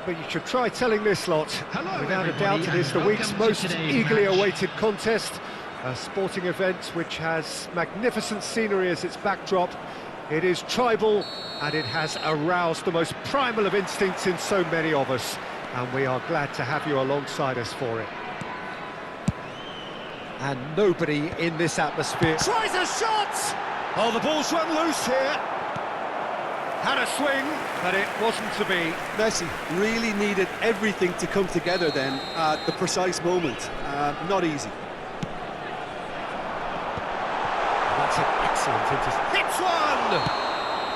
but you should try telling this lot. Hello, Without a doubt, it is the week's most eagerly awaited contest. A sporting event which has magnificent scenery as its backdrop. It is tribal, and it has aroused the most primal of instincts in so many of us. And we are glad to have you alongside us for it. And nobody in this atmosphere tries a shot! Oh, the ball's run loose here. Had a swing, but it wasn't to be. Messi really needed everything to come together then at the precise moment. Not easy. That's an excellent intercept. Hits one!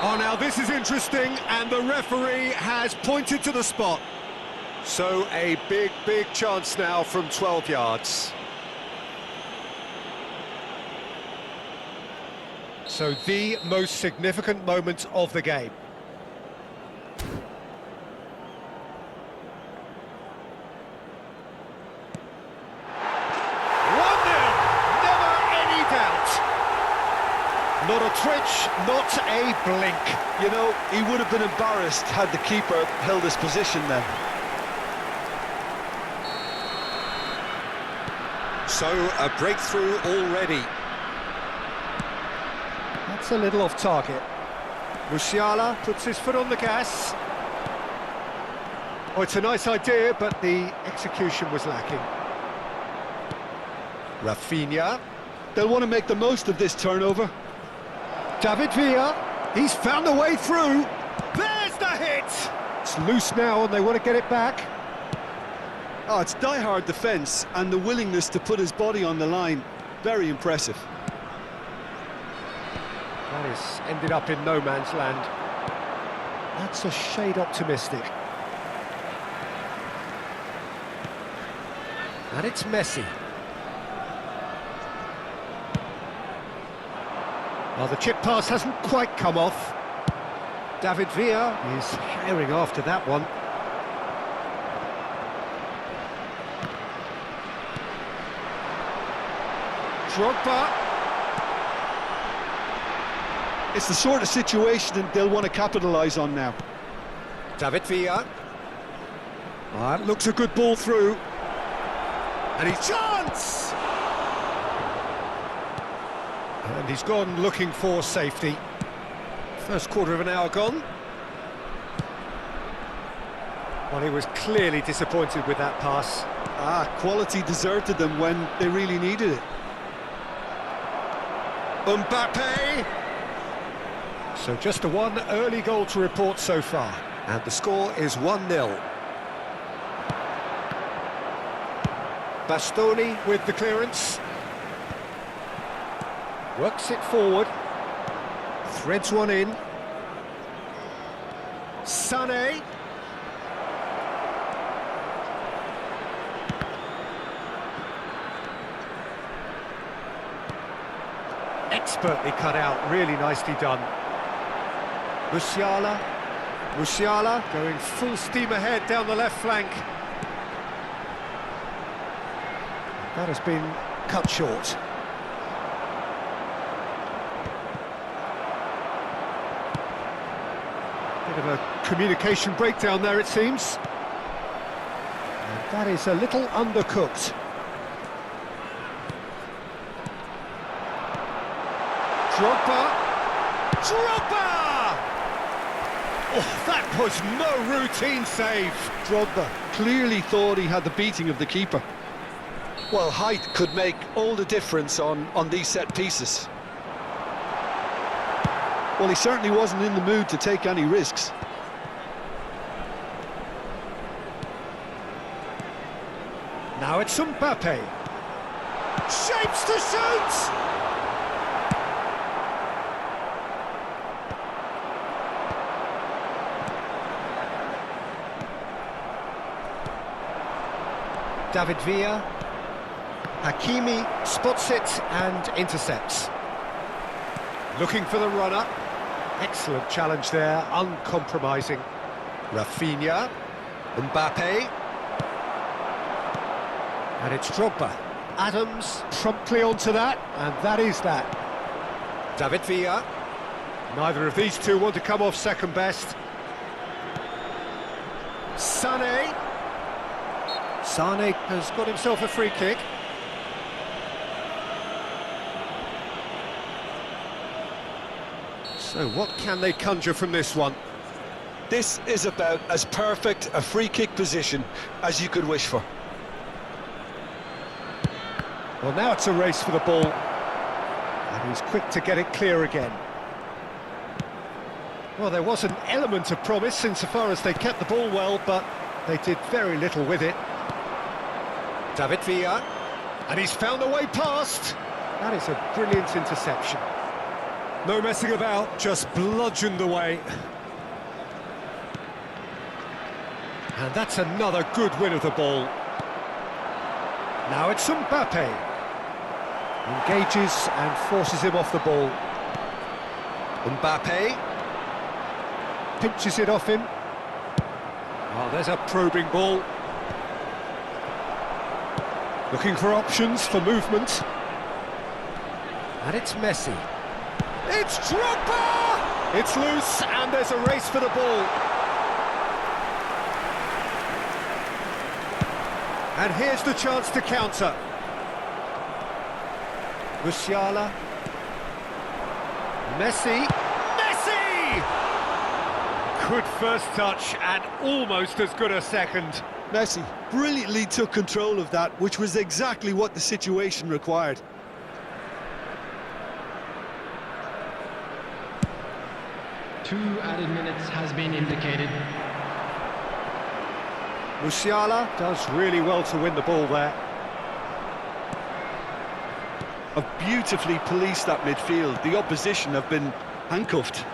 Oh, now this is interesting, and the referee has pointed to the spot. So a big chance now from 12 yards. So the most significant moment of the game. Not a twitch, not a blink. You know, he would have been embarrassed had the keeper held his position then. So, a breakthrough already. That's a little off target. Musiala puts his foot on the gas. Oh, it's a nice idea, but the execution was lacking. Rafinha. They'll want to make the most of this turnover. David Villa, he's found a way through. There's the hit! It's loose now and they want to get it back. Oh, it's die-hard defence and the willingness to put his body on the line. Very impressive. That has ended up in no man's land. That's a shade optimistic. And it's Messi. Well, the chip pass hasn't quite come off. David Villa is herring after that one. Drogba. It's the sort of situation that they'll want to capitalise on now. David Villa. That looks a good ball through. And he's chance! And he's gone looking for safety. First quarter of an hour gone. Well, he was clearly disappointed with that pass. Quality deserted them when they really needed it. Mbappe! So just a one early goal to report so far. And the score is 1-0. Bastoni with the clearance. Works it forward. Threads one in. Sané. Expertly cut out, really nicely done. Musiala. Musiala going full steam ahead down the left flank. That has been cut short. Bit of a communication breakdown there, it seems. And that is a little undercooked. Drogba! Oh, that was no routine save. Drogba clearly thought he had the beating of the keeper. Well, height could make all the difference on these set pieces. Well, he certainly wasn't in the mood to take any risks. Now it's Mbappe. Shapes to shoot! David Villa. Hakimi spots it and intercepts. Looking for the runner. Excellent challenge there, uncompromising. Rafinha. Mbappe. And it's Drogba. Adams promptly onto that, and that is that. David Villa. Neither of these two want to come off second best. Sané. Sané has got himself a free kick. So what can they conjure from this one? This is about as perfect a free kick position as you could wish for. Well, now it's a race for the ball. And he's quick to get it clear again. Well, there was an element of promise insofar as they kept the ball well, but they did very little with it. David Villa, and he's found a way past. That is a brilliant interception. No messing about, just bludgeoned away. And that's another good win of the ball. Now it's Mbappe. Engages and forces him off the ball. Mbappe pinches it off him. Oh, there's a probing ball. Looking for options for movement. And it's Messi. It's Drogba! It's loose and there's a race for the ball. And here's the chance to counter. Musiala. Messi. Messi! Good first touch and almost as good a second. Messi brilliantly took control of that, which was exactly what the situation required. Two added minutes has been indicated. Musiala does really well to win the ball there. Have beautifully policed that midfield. The opposition have been handcuffed.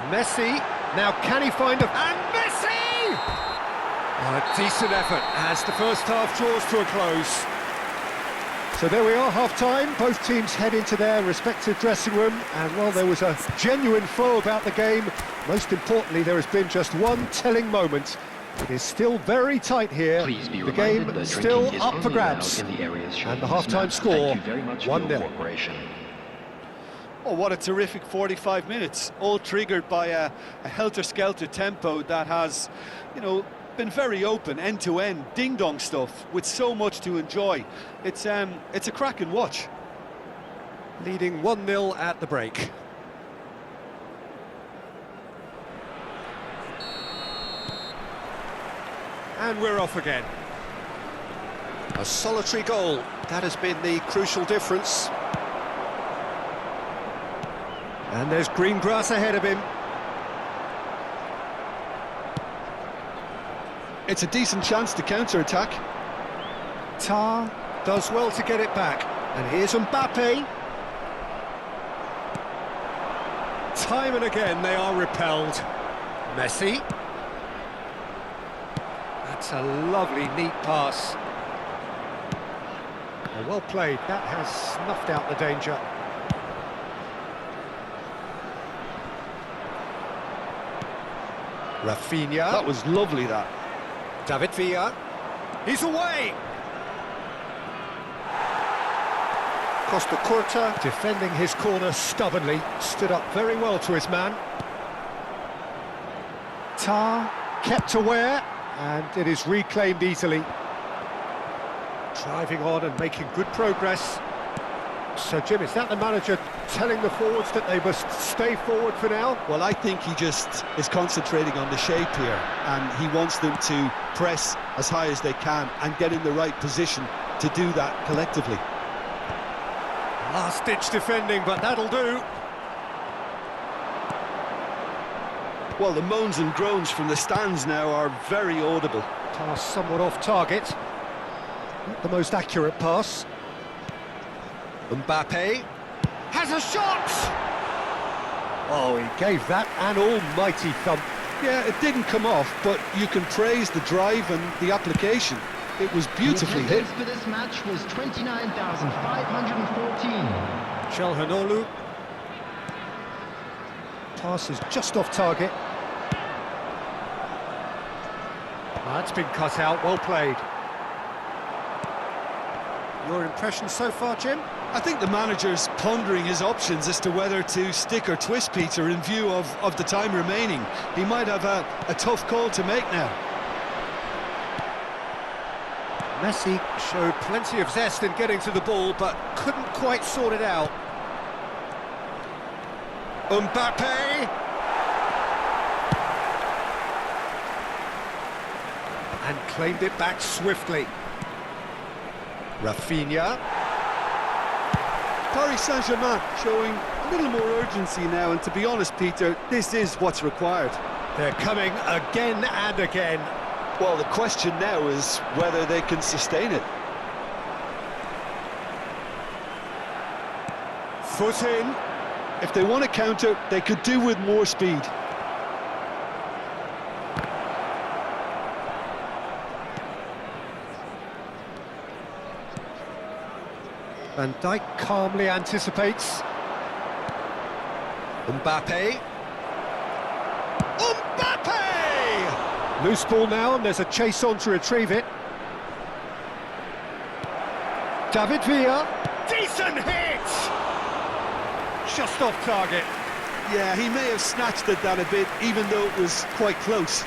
Messi, now can he find a... And Messi! Oh, a decent effort as the first half draws to a close. So there we are, half-time. Both teams head into their respective dressing room, and while there was a genuine flow about the game, most importantly there has been just one telling moment. It is still very tight here. The game still up for grabs, and the half-time score 1-0. Oh, what a terrific 45 minutes, all triggered by a helter-skelter tempo that has, you know, been very open, end-to-end, ding-dong stuff, with so much to enjoy. It's a cracking watch. Leading 1-0 at the break. And we're off again. A solitary goal, that has been the crucial difference. And there's green grass ahead of him. It's a decent chance to counter-attack. Tar does well to get it back. And here's Mbappe. Time and again they are repelled. Messi. That's a lovely, neat pass. Oh, well played. That has snuffed out the danger. Rafinha. That was lovely, that. David Villa. He's away! Costa Curta, defending his corner stubbornly, stood up very well to his man. Tar kept aware, and it is reclaimed easily. Driving on and making good progress. So, Jim, is that the manager telling the forwards that they must stay forward for now? Well, I think he just is concentrating on the shape here, and he wants them to press as high as they can and get in the right position to do that collectively. Last-ditch defending, but that'll do. Well, the moans and groans from the stands now are very audible. Pass somewhat off target. Not the most accurate pass. Mbappe has a shot! Oh, he gave that an almighty thump. Yeah, it didn't come off, but you can praise the drive and the application. It was beautifully hit. For this match was 29,514. Chalhanoglu. Pass is just off target. That's been cut out, well played. Your impression so far, Jim? I think the manager's pondering his options as to whether to stick or twist Peter in view of the time remaining. He might have a tough call to make now. Messi showed plenty of zest in getting to the ball, but couldn't quite sort it out. Mbappe! And claimed it back swiftly. Rafinha. Paris Saint-Germain showing a little more urgency now, and to be honest, Peter, this is what's required. They're coming again and again. Well, the question now is whether they can sustain it. Foot in. If they want to counter, they could do with more speed. Van Dijk calmly anticipates. Mbappe. Mbappe! Loose ball now, and there's a chase on to retrieve it. David Villa. Decent hit! Just off target. Yeah, he may have snatched at that a bit, even though it was quite close.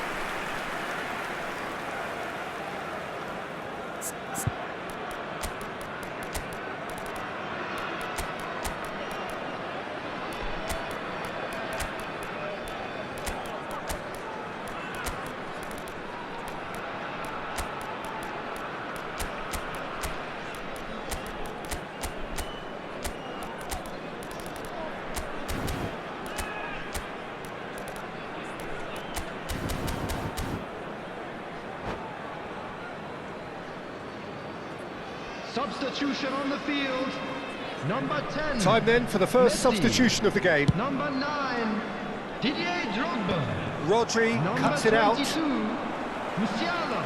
Substitution on the field. Number 10. Time then for the first Messi. Substitution of the game. Number 9. Didier Drogba. Rodri Number cuts it out. 22. Musiala.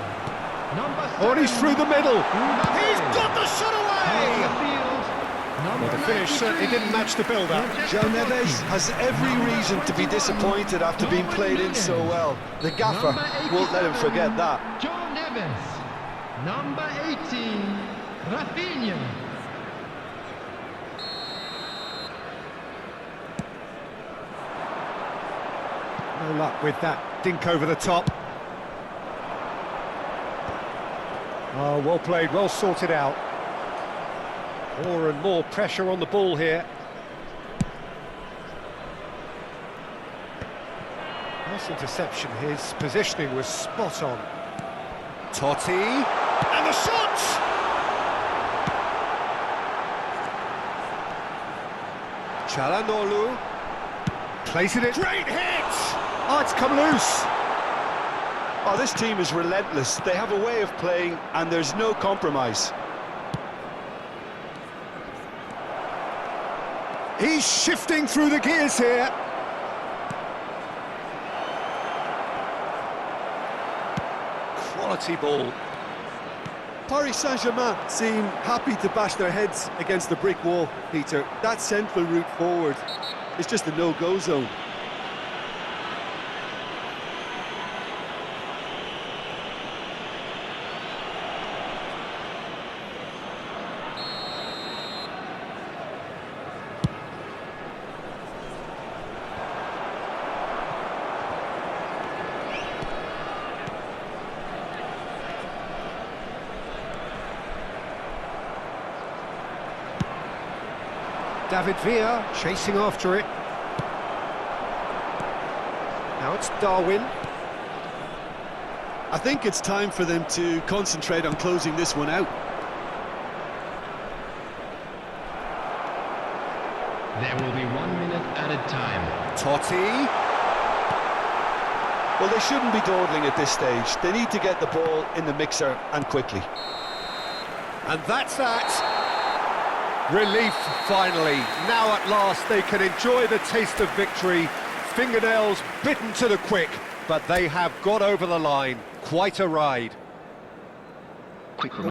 Number 7. Oh, and he's through the middle. Mbappe. He's got the shot On away! the field. Number Well, the finish 93. certainly didn't match the build-up. Joe Neves has every reason to be disappointed after being played in so well. The gaffer won't let him forget that. Joe Neves. Number 18. Rafinha. No luck with that dink over the top. Oh, well played, well sorted out. More and more pressure on the ball here. Nice interception, his positioning was spot on. Totti, and the shot! Çalhanoğlu, plays it in. Great hit! Oh, it's come loose. Oh, this team is relentless. They have a way of playing, and there's no compromise. He's shifting through the gears here. Quality ball. Paris Saint-Germain seem happy to bash their heads against the brick wall, Peter. That central route forward is just a no-go zone. David Villa chasing after it. Now it's Darwin. I think it's time for them to concentrate on closing this one out. There will be 1 minute at a time. Totti. Well, they shouldn't be dawdling at this stage. They need to get the ball in the mixer, and quickly. And that's that. Relief, finally. Now at last they can enjoy the taste of victory. Fingernails bitten to the quick, but they have got over the line. Quite a ride. Quick